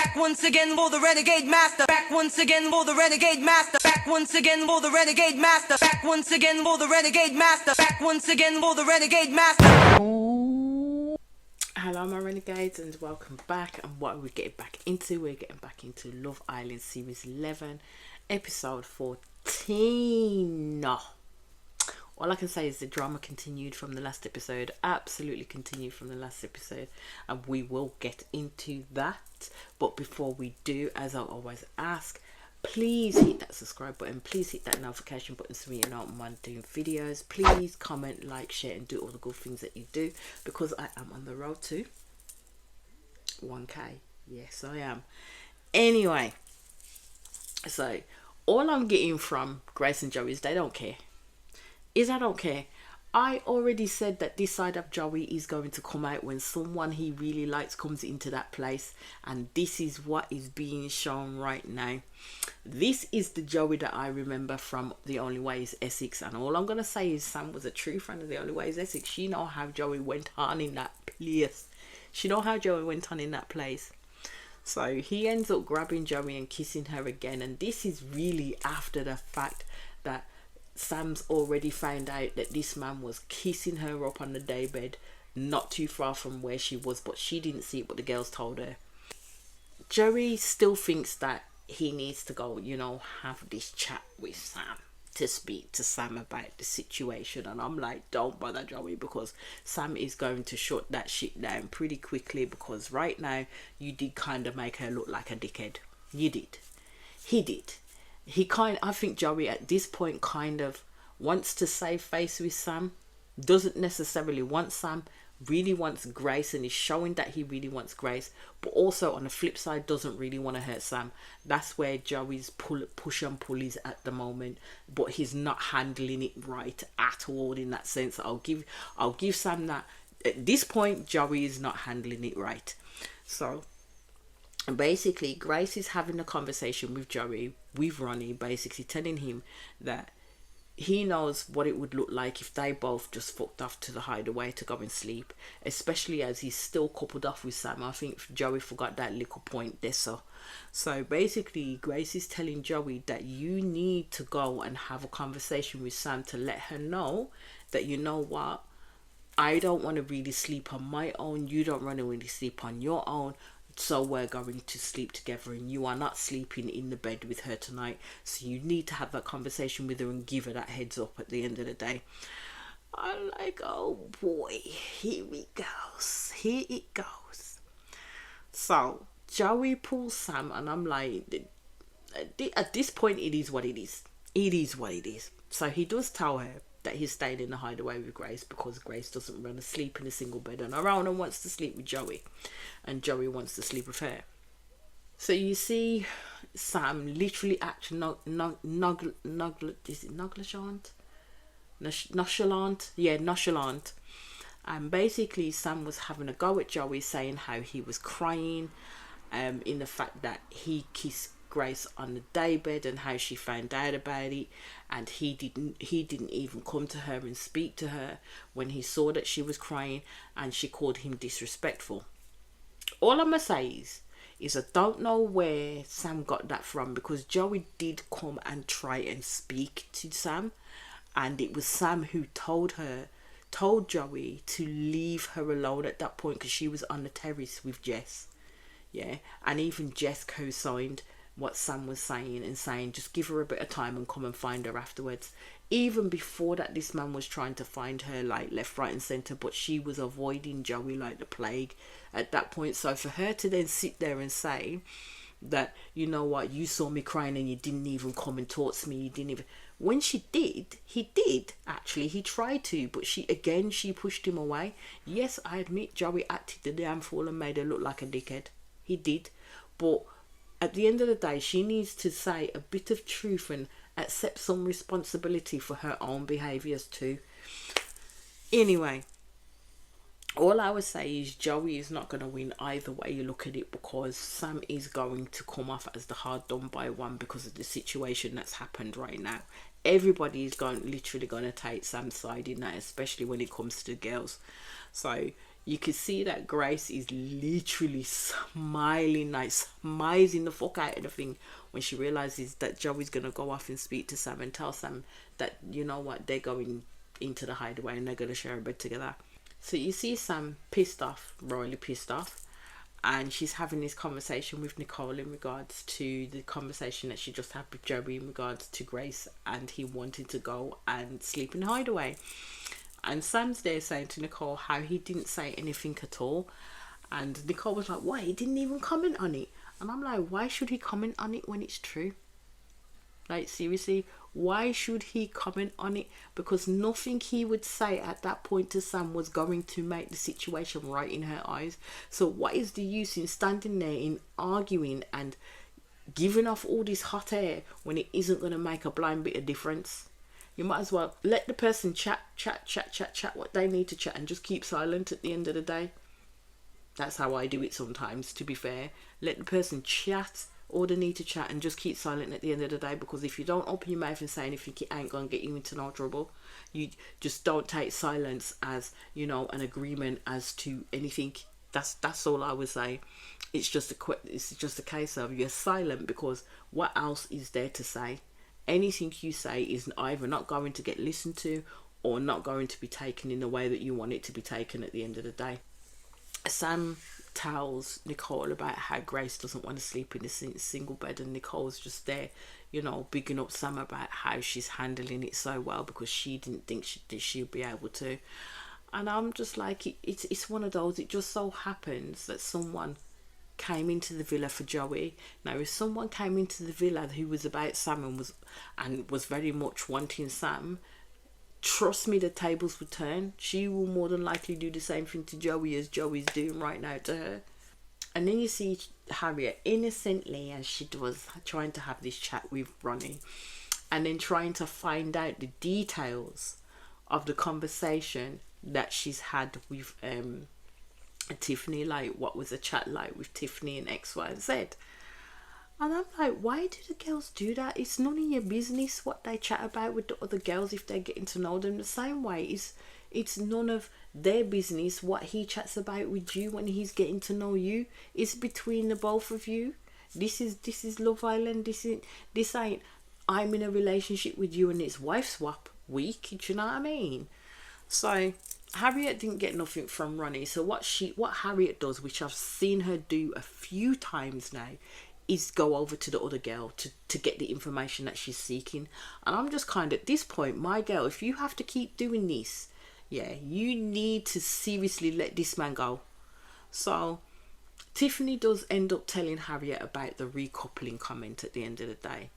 Back once again for the renegade master. Back once again for the renegade master. Back once again for the renegade master. Back once again for the renegade master. Back once again for the renegade master. Hello my renegades and welcome back. And what are we getting back into? We're getting back into Love Island series 11 episode 14. All I can say is the drama continued from the last episode, absolutely continued from the last episode, and we will get into that. But before we do, as I always ask, please hit that subscribe button, please hit that notification button so you know when I'm doing videos. Please comment, like, share and do all the good things that you do, because I am on the road to 1k. Yes I am. Anyway, so all I'm getting from Grace and Joey is they don't care. I don't care. I already said that this side of Joey is going to come out when someone he really likes comes into that place, and this is what is being shown right now. This is the Joey that I remember from The Only Way is Essex, and all I'm going to say is Sam was a true friend of The Only Way is Essex. She know how Joey went on in that place. So he ends up grabbing Joey and kissing her again, and this is really after the fact that Sam's already found out that this man was kissing her up on the daybed not too far from where she was, but she didn't see it, but the girls told her. Joey still thinks that he needs to go, have this chat with Sam, to speak to Sam about the situation, and I'm like, don't bother Joey, because Sam is going to shut that shit down pretty quickly, because right now you did kind of make her look like a dickhead. He did. I think Joey at this point kind of wants to save face with Sam, doesn't necessarily want Sam, really wants Grace, and is showing that he really wants Grace, but also on the flip side doesn't really want to hurt Sam. That's where Joey's push and pull is at the moment, but he's not handling it right at all in that sense. I'll give Sam that. At this point, Joey is not handling it right. So basically, Grace is having a conversation with Joey, with Ronnie, basically telling him that he knows what it would look like if they both just fucked off to the hideaway to go and sleep, especially as he's still coupled off with Sam. I think Joey forgot that little point there. So basically, Grace is telling Joey that you need to go and have a conversation with Sam to let her know that, you know what, I don't want to really sleep on my own, you don't want to really sleep on your own, so we're going to sleep together, and you are not sleeping in the bed with her tonight, so you need to have that conversation with her and give her that heads up at the end of the day. I'm like, oh boy, here it goes. So Joey pulls Sam, and I'm like, at this point it is what it is. So he does tell her that he's staying in the hideaway with Grace because Grace doesn't want to sleep in a single bed on her own and wants to sleep with Joey, and Joey wants to sleep with her. So you see Sam literally act nonchalant, and basically Sam was having a go at Joey, saying how he was crying in the fact that he kissed Grace on the daybed and how she found out about it, and he didn't even come to her and speak to her when he saw that she was crying, and she called him disrespectful. All I'm gonna say is I don't know where Sam got that from, because Joey did come and try and speak to Sam, and it was Sam who told Joey to leave her alone at that point, because she was on the terrace with Jess, and even Jess co-signed what Sam was saying, and saying just give her a bit of time and come and find her afterwards. Even before that, this man was trying to find her like left, right and centre, but she was avoiding Joey like the plague at that point. So for her to then sit there and say that, you know what, you saw me crying and you didn't even come and talk to me, you didn't even, when he tried to, but she pushed him away. Yes, I admit Joey acted the damn fool and made her look like a dickhead. He did, but at the end of the day, she needs to say a bit of truth and accept some responsibility for her own behaviours too. Anyway, all I would say is Joey is not going to win either way you look at it, because Sam is going to come off as the hard done by one because of the situation that's happened right now. Everybody is literally going to take Sam's side in that, especially when it comes to the girls. So you could see that Grace is literally smiling, like smizing the fuck out of the thing when she realizes that Joey's gonna go off and speak to Sam and tell Sam that, you know what, they're going into the hideaway and they're gonna share a bed together. So you see Sam pissed off, royally pissed off, and she's having this conversation with Nicole in regards to the conversation that she just had with Joey in regards to Grace and he wanted to go and sleep in the hideaway. And Sam's there saying to Nicole how he didn't say anything at all. And Nicole was like, what? He didn't even comment on it. And I'm like, why should he comment on it when it's true? Like, seriously, why should he comment on it? Because nothing he would say at that point to Sam was going to make the situation right in her eyes. So what is the use in standing there in arguing and giving off all this hot air when it isn't going to make a blind bit of difference? You might as well let the person chat what they need to chat and just keep silent at the end of the day. That's how I do it sometimes, to be fair. Let the person chat all they need to chat and just keep silent at the end of the day, because if you don't open your mouth and say anything, it ain't going to get you into no trouble. You just don't take silence as, you know, an agreement as to anything. That's all I would say. It's just a case of you're silent because what else is there to say? Anything you say is either not going to get listened to or not going to be taken in the way that you want it to be taken at the end of the day. Sam tells Nicole about how Grace doesn't want to sleep in a single bed, and Nicole's just there, you know, bigging up Sam about how she's handling it so well because she didn't think she'd be able to. And I'm just like, it's one of those, it just so happens that someone came into the villa for Joey. Now, if someone came into the villa who was about Sam and was very much wanting Sam, trust me, the tables would turn. She will more than likely do the same thing to Joey as Joey's doing right now to her. And then you see Harriet innocently, as she was trying to have this chat with Ronnie, and then trying to find out the details of the conversation that she's had with Tiffany. Like, what was the chat like with Tiffany and X, Y, and Z? And I'm like, why do the girls do that? It's none of your business what they chat about with the other girls if they're getting to know them. The same way, it's none of their business what he chats about with you when he's getting to know you. It's between the both of you. This is Love Island. This ain't I'm in a relationship with you and it's wife swap week. Do you know what I mean? So Harriet didn't get nothing from Ronnie. So what Harriet does, which I've seen her do a few times now, is go over to the other girl to get the information that she's seeking. And I'm just kind of, at this point, my girl, if you have to keep doing this, yeah, you need to seriously let this man go. So Tiffany does end up telling Harriet about the recoupling comment at the end of the day.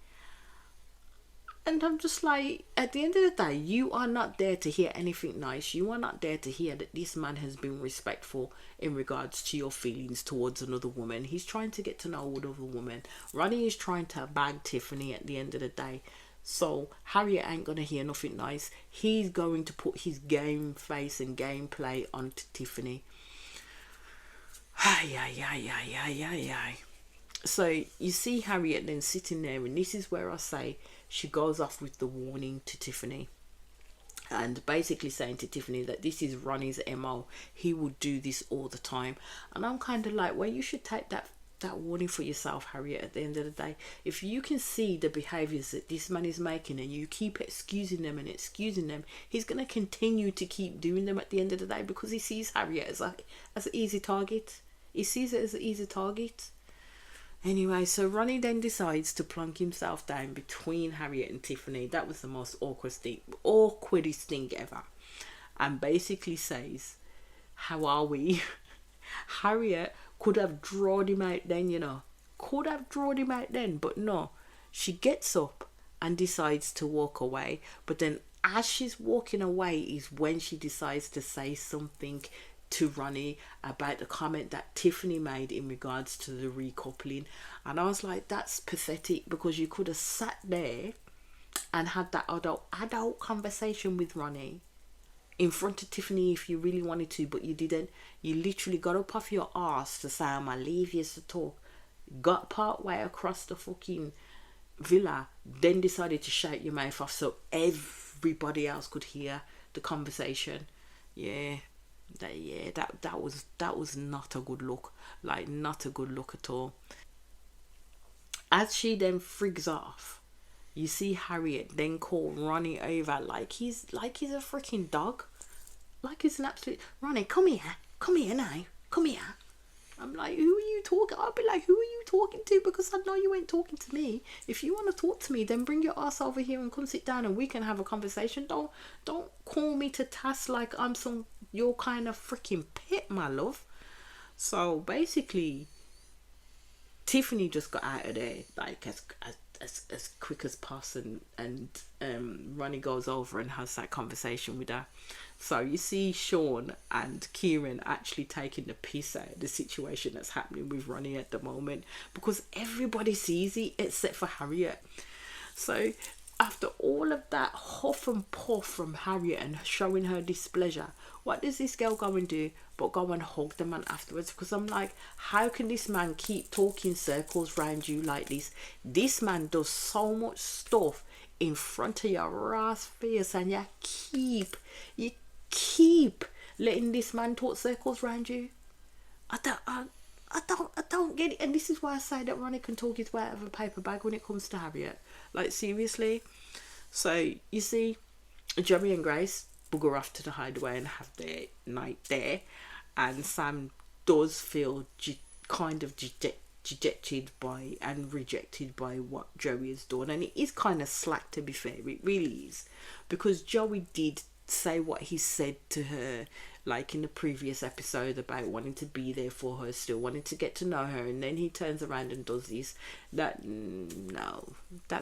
And I'm just like, at the end of the day, you are not there to hear anything nice. You are not there to hear that this man has been respectful in regards to your feelings towards another woman. He's trying to get to know another woman. Ronnie is trying to bag Tiffany at the end of the day. So Harriet ain't going to hear nothing nice. He's going to put his game face and gameplay onto Tiffany. Ay. So you see Harriet then sitting there, and this is where I say she goes off with the warning to Tiffany and basically saying to Tiffany that this is Ronnie's MO. He will do this all the time. And I'm kind of like, well, you should take that warning for yourself, Harriet, at the end of the day. If you can see the behaviours that this man is making and you keep excusing them, he's going to continue to keep doing them at the end of the day because he sees Harriet as an easy target. He sees it as an easy target. Anyway, so Ronnie then decides to plunk himself down between Harriet and Tiffany. That was the most awkwardest thing ever. And basically says, how are we? Harriet could have drawn him out then, you know. But no. She gets up and decides to walk away. But then as she's walking away is when she decides to say something to Ronnie about the comment that Tiffany made in regards to the recoupling. And I was like, that's pathetic, because you could have sat there and had that adult conversation with Ronnie in front of Tiffany if you really wanted to, but you didn't. You literally got up off your arse to say, I'm gonna leave you to talk, got part way across the fucking villa, then decided to shout your mouth off so everybody else could hear the conversation. Yeah. That was not a good look. Like, not a good look at all. As she then frigs off, you see Harriet then call Ronnie over like he's a freaking dog. Like he's an absolute Ronnie, come here now, come here. I'm like, who are you talking? I'll be like, who are you talking to? Because I know you ain't talking to me. If you want to talk to me, then bring your ass over here and come sit down and we can have a conversation. Don't call me to task like I'm some your kind of freaking pit, my love. So basically, Tiffany just got out of there like as quick as possible, and Ronnie goes over and has that conversation with her. So you see Sean and Kieran actually taking the piss out of the situation that's happening with Ronnie at the moment, because everybody sees it except for Harriet. So after all of that huff and puff from Harriet and showing her displeasure, what does this girl go and do but go and hug the man afterwards? Because I'm like, how can this man keep talking circles round you like this? This man does so much stuff in front of your ass face, and you keep letting this man talk circles round you. I don't get it. And this is why I say that Ronnie can talk his way out of a paper bag when it comes to Harriet. Like, seriously. So you see Joey and Grace bugger off to the hideaway and have their night there, and Sam does feel kind of dejected by and rejected by what Joey has done, and it is kind of slack, to be fair. It really is, because Joey did say what he said to her, like in the previous episode, about wanting to be there for her, still wanting to get to know her, and then he turns around and does this. That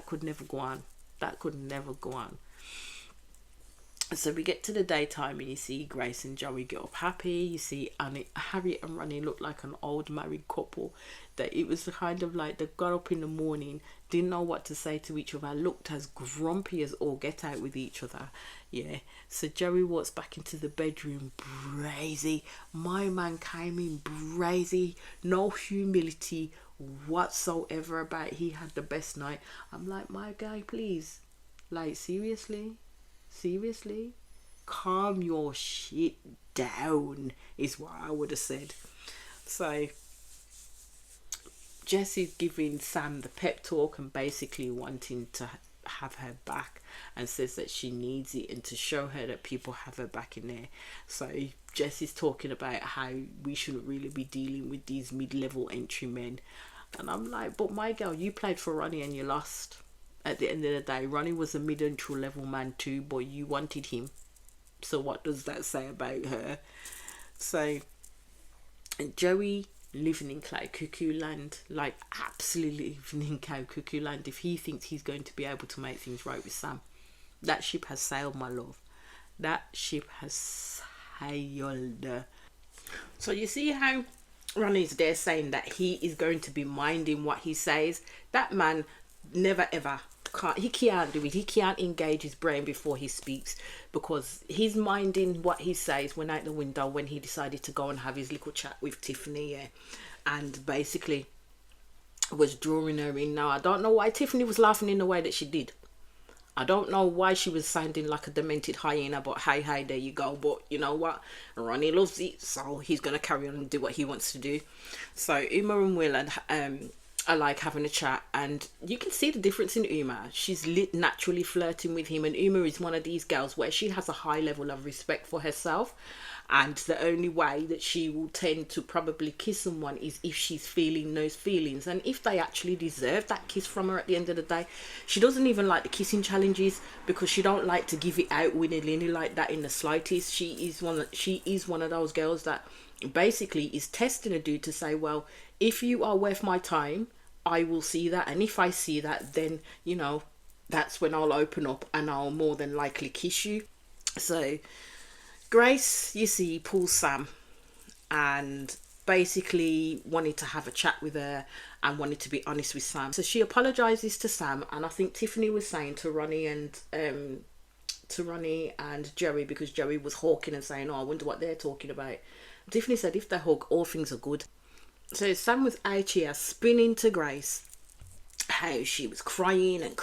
could never go on. That could never go on. So we get to the daytime and you see Grace and Joey get up happy. You see Harriet and Ronnie look like an old married couple. That it was kind of like they got up in the morning, didn't know what to say to each other, looked as grumpy as all get out with each other. Yeah. So Joey walks back into the bedroom brazy. My man came in brazy. No humility whatsoever about he had the best night. I'm like, my guy, please. Like, seriously, calm your shit down is what I would have said. So Jesse's giving Sam the pep talk and basically wanting to have her back, and says that she needs it and to show her that people have her back in there. So Jesse's talking about how we shouldn't really be dealing with these mid-level entry men, and I'm like, but my girl, you played for Ronnie and you lost. At the end of the day, Ronnie was a mid-entry level man too, but you wanted him. So what does that say about her? So Joey living in Cloud Cuckoo Land, like absolutely living in Cloud Cuckoo Land, if he thinks he's going to be able to make things right with Sam. That ship has sailed, my love. That ship has sailed. So you see how Ronnie's there saying that he is going to be minding what he says. That man never ever can't do it. He can't engage his brain before he speaks, because he's minding what he says went out the window when he decided to go and have his little chat with Tiffany, yeah, and basically was drawing her in. Now I don't know why Tiffany was laughing in the way that she did. I don't know why she was sounding like a demented hyena, but hey, there you go. But you know what? Ronnie loves it, so he's going to carry on and do what he wants to do. So Uma and Will are like having a chat, and you can see the difference in Uma. She's naturally flirting with him, and Uma is one of these girls where she has a high level of respect for herself, and the only way that she will tend to probably kiss someone is if she's feeling those feelings, and if they actually deserve that kiss from her at the end of the day. She doesn't even like the kissing challenges, because she don't like to give it out willy-nilly like that in the slightest. She is one of those girls that basically is testing a dude to say, well, if you are worth my time, I will see that, and if I see that, then you know, that's when I'll open up and I'll more than likely kiss you. So Grace, you see, pulls Sam and basically wanted to have a chat with her and wanted to be honest with Sam. So she apologizes to Sam, and I think Tiffany was saying to Ronnie and Joey, because Joey was hawking and saying, oh, I wonder what they're talking about. Tiffany said if they hug, all things are good. So Sam was out here spinning to Grace how she was crying and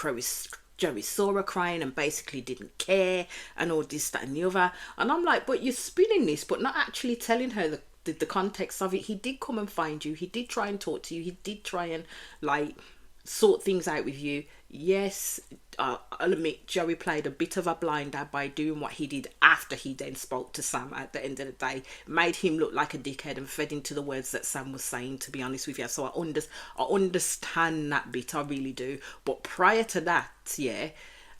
Joey saw her crying and basically didn't care and all this, that and the other. And I'm like, but you're spinning this, but not actually telling her the context of it. He did come and find you. He did try and talk to you. He did try and like sort things out with you. Yes, I'll admit Joey played a bit of a blinder by doing what he did after he then spoke to Sam at the end of the day. Made him look like a dickhead and fed into the words that Sam was saying, to be honest with you. So I understand that bit, I really do. But prior to that, yeah,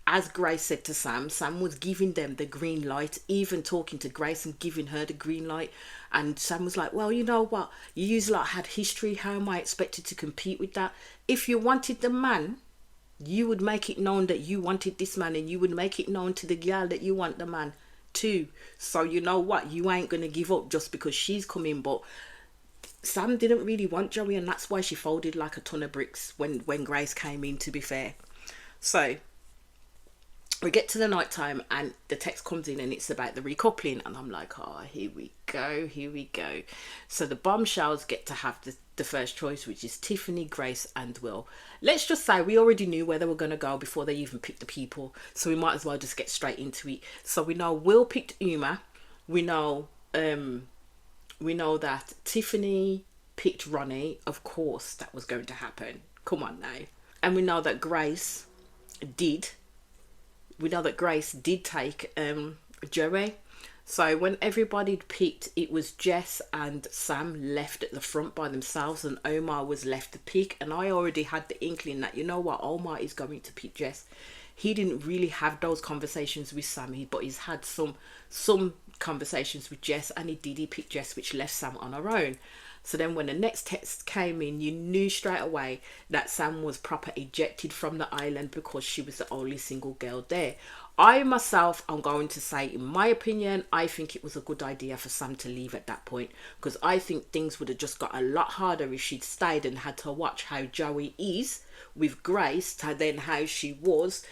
as Grace said to Sam, Sam was giving them the green light, even talking to Grace and giving her the green light. And Sam was like, well, you know what? You lot had history. How am I expected to compete with that? If you wanted the man, you would make it known that you wanted this man, and you would make it known to the girl that you want the man too. So you know what? You ain't going to give up just because she's coming. But Sam didn't really want Joey, and that's why she folded like a ton of bricks when Grace came in, to be fair. So we get to the night time and the text comes in and it's about the recoupling, and I'm like, oh, here we go. So the bombshells get to have the first choice, which is Tiffany, Grace and Will. Let's just say we already knew where they were going to go before they even picked the people, so we might as well just get straight into it. So we know Will picked Uma. We know that Tiffany picked Ronnie. Of course that was going to happen. Come on now. And we know that Grace did take Joey. So when everybody picked, it was Jess and Sam left at the front by themselves, and Omar was left to pick. And I already had the inkling that, you know what, Omar is going to pick Jess. He didn't really have those conversations with Sam, but he's had some conversations with Jess, and he picked Jess, which left Sam on her own. So then when the next text came in, you knew straight away that Sam was proper ejected from the island because she was the only single girl there. I myself, I'm going to say, in my opinion, I think it was a good idea for Sam to leave at that point, because I think things would have just got a lot harder if she'd stayed and had to watch how Joey is with Grace, to then how he was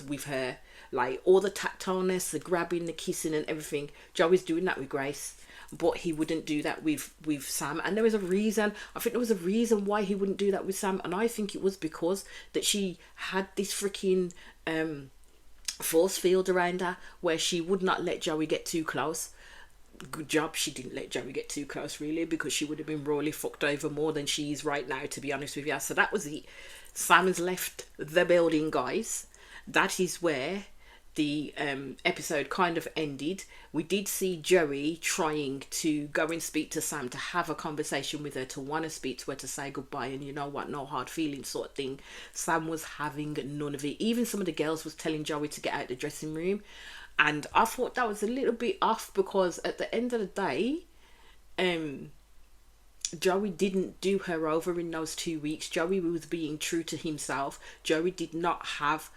with her. Like all the tactileness, the grabbing, the kissing and everything. Joey's doing that with Grace, but he wouldn't do that with Sam. And there was a reason. I think there was a reason why he wouldn't do that with Sam, and I think it was because that she had this freaking force field around her where she would not let Joey get too close. Good job she didn't let Joey get too close, really, because she would have been royally fucked over more than she is right now, to be honest with you. So that was it. Sam's left the building, guys. That is where the episode kind of ended. We did see Joey trying to go and speak to Sam, to have a conversation with her, to want to speak to her, to say goodbye, and you know what, no hard feelings sort of thing. Sam was having none of it. Even some of the girls was telling Joey to get out of the dressing room, and I thought that was a little bit off, because at the end of the day, Joey didn't do her over in those 2 weeks. Joey was being true to himself. Joey did not have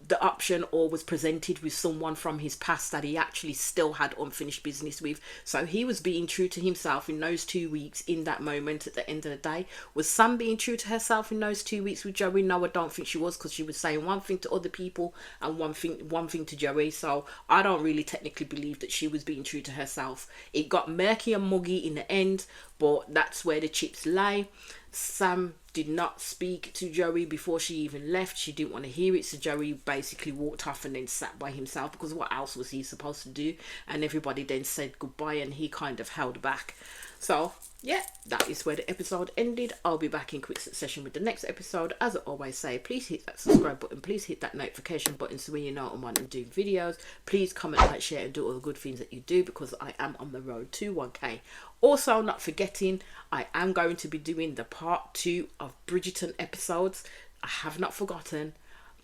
the option or was presented with someone from his past that he actually still had unfinished business with. So he was being true to himself in those 2 weeks, in that moment at the end of the day. Was Sam being true to herself in those 2 weeks with Joey? No, I don't think she was, because she was saying one thing to other people and one thing to Joey. So I don't really technically believe that she was being true to herself. It got murky and muggy in the end, but that's where the chips lay. Sam did not speak to Joey before she even left. She didn't want to hear it, so Joey basically walked off and then sat by himself, because what else was he supposed to do? And everybody then said goodbye and he kind of held back. So yeah, that is where the episode ended. I'll be back in quick succession with the next episode. As I always say, please hit that subscribe button, please hit that notification button, so when you know I'm doing videos. Please comment, like, share and do all the good things that you do, because I am on the road to 1k. Also, not forgetting, I am going to be doing the part 2 of Bridgerton episodes. I have not forgotten,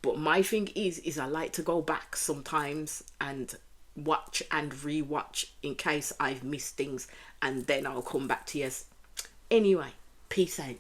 but my thing is I like to go back sometimes and watch and rewatch in case I've missed things, and then I'll come back to you. Anyway, peace out.